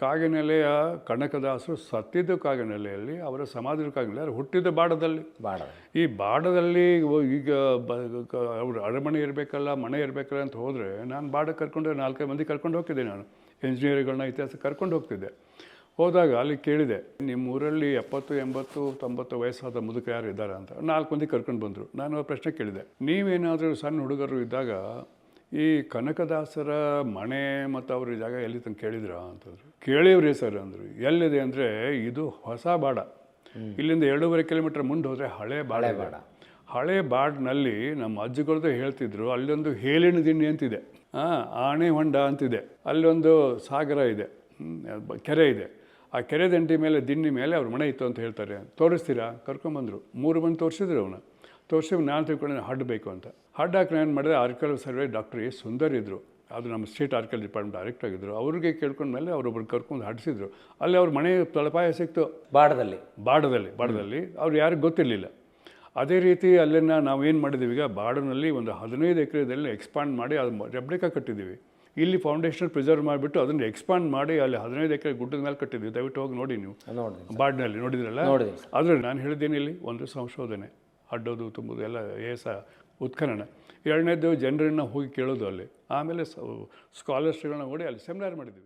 ಕಾಗಿನೆಲೆಯ ಕನಕದಾಸರು ಸತ್ತಿದ್ದು ಕಾಗಿನೆಲೆಯಲ್ಲಿ, ಅವರ ಸಮಾಧಿ ಕಾಗಿನೆಲೆ, ಅವರು ಹುಟ್ಟಿದ್ದು ಬಾಡದಲ್ಲಿ. ಈ ಬಾಡದಲ್ಲಿ ಈಗ ಅವ್ರ ಅರಮನೆ ಇರಬೇಕಲ್ಲ, ಮನೆ ಇರಬೇಕಲ್ಲ ಅಂತ ಹೋದರೆ ನಾನು ಬಾಡಕ್ಕೆ ಕರ್ಕೊಂಡು 4 ಮಂದಿ ಕರ್ಕೊಂಡು ಹೋಗ್ತಿದ್ದೆ. ನಾನು ಇಂಜಿನಿಯರ್ಗಳನ್ನ ಇತಿಹಾಸ ಕರ್ಕೊಂಡು ಹೋಗ್ತಿದ್ದೆ. ಹೋದಾಗ ಅಲ್ಲಿ ಕೇಳಿದೆ, ನಿಮ್ಮ ಊರಲ್ಲಿ 70, 80, 90 ವಯಸ್ಸಾದ ಮುದುಕ ಯಾರು ಇದ್ದಾರೆ ಅಂತ. 4 ಮಂದಿ ಕರ್ಕೊಂಡು ಬಂದರು. ನಾನು ಆ ಪ್ರಶ್ನೆ ಕೇಳಿದೆ, ನೀವೇನಾದರೂ ಸಣ್ಣ ಹುಡುಗರು ಇದ್ದಾಗ ಈ ಕನಕದಾಸರ ಮನೆ ಮತ್ತು ಅವ್ರ ಜಾಗ ಎಲ್ಲಿ ತಂದು ಕೇಳಿದ್ರಾ ಅಂತಂದರು. ಕೇಳಿವ್ರಿ ಸರ್ ಅಂದರು. ಎಲ್ಲಿದೆ ಅಂದರೆ ಇದು ಹೊಸ ಬಾಡ, ಇಲ್ಲಿಂದ 2.5 ಕಿಲೋಮೀಟರ್ ಮುಂದೆ ಹೋದರೆ ಹಳೆ ಬಾಡ. ಹಳೆ ಬಾಡ್ನಲ್ಲಿ ನಮ್ಮ ಅಜ್ಜಿಗಳದ್ದು ಹೇಳ್ತಿದ್ರು, ಅಲ್ಲೊಂದು ಹೇಲಿನ ದಿಣ್ಣೆ ಅಂತಿದೆ, ಆಣೆ ಹೊಂಡ ಅಂತಿದೆ, ಅಲ್ಲೊಂದು ಸಾಗರ ಇದೆ, ಕೆರೆ ಇದೆ. ಆ ಕೆರೆ ದಂಡಿ ಮೇಲೆ ದಿಣ್ಣಿ ಮೇಲೆ ಅವ್ರ ಮನೆ ಇತ್ತು ಅಂತ ಹೇಳ್ತಾರೆ. ತೋರಿಸ್ತೀರಾ? ಕರ್ಕೊಂಬಂದರು. 3 ಮಂದಿ ತೋರಿಸಿದ್ರು. ಅವನ್ನ ತೋರಿಸಿ ನಾನು ತಿಳ್ಕೊಂಡು ಹಡ್ ಬೇಕು ಅಂತ. ಹಡ್ ಹಾಕಿ ನಾನು ಮಾಡಿದೆ. Archaeology survey doctor A Sundar ಇದ್ದರು, ಅದು ನಮ್ಮ ಸ್ಟೇಟ್ ಆರ್ಕಿಯಾಲಜಿ ಡಿಪಾರ್ಟ್ಮೆಂಟ್ ಡೈರೆಕ್ಟರ್ ಆಗಿದ್ದರು. ಅವ್ರಿಗೆ ಕೇಳ್ಕೊಂಡ್ಮೇಲೆ ಅವರೊಬ್ಬರು ಕರ್ಕೊಂಡು ಹಡಿಸಿದ್ರು. ಅಲ್ಲಿ ಅವ್ರ ಮನೆ ತಳಪಾಯ ಸಿಕ್ತು, ಬಾಡದಲ್ಲಿ. ಅವ್ರು ಯಾರಿಗೂ ಗೊತ್ತಿರಲಿಲ್ಲ. ಅದೇ ರೀತಿ ಅಲ್ಲಿನ ನಾವೇನು ಮಾಡಿದ್ದೀವಿ, ಈಗ ಬಾಡನಲ್ಲಿ ಒಂದು 15 ಎಕರೆದಲ್ಲಿ ಎಕ್ಸ್ಪಾಂಡ್ ಮಾಡಿ ಅದು ರೆಪ್ಲಿಕಾ ಕಟ್ಟಿದ್ದೀವಿ. ಇಲ್ಲಿ ಫೌಂಡೇಶನ್ ಪ್ರಿಸರ್ವ್ ಮಾಡಿಬಿಟ್ಟು ಅದನ್ನು ಎಕ್ಸ್ಪಾಂಡ್ ಮಾಡಿ ಅಲ್ಲಿ 15 ಎಕರೆ ಗುಡ್ಡದ ಮೇಲೆ ಕಟ್ಟಿದ್ವಿ. ದಯವಿಟ್ಟು ಹೋಗಿ ನೋಡಿ, ನೀವು ಬಾಡ್ನಲ್ಲಿ ನೋಡಿದ್ರಲ್ಲ. ಆದರೆ ನಾನು ಹೇಳಿದ್ದೇನೆ, ಇಲ್ಲಿ ಒಂದು ಸಂಶೋಧನೆ, ಅಡ್ಡೋದು ತುಂಬೋದು ಎಲ್ಲ ಉತ್ಖನನ. 2ನೇದು ಜನರನ್ನು ಹೋಗಿ ಕೇಳೋದು ಅಲ್ಲಿ. ಆಮೇಲೆ ಸ್ಕಾಲರ್ಸ್ಗಳನ್ನ ನೋಡಿ ಅಲ್ಲಿ ಸೆಮಿನಾರ್ ಮಾಡಿದ್ವಿ.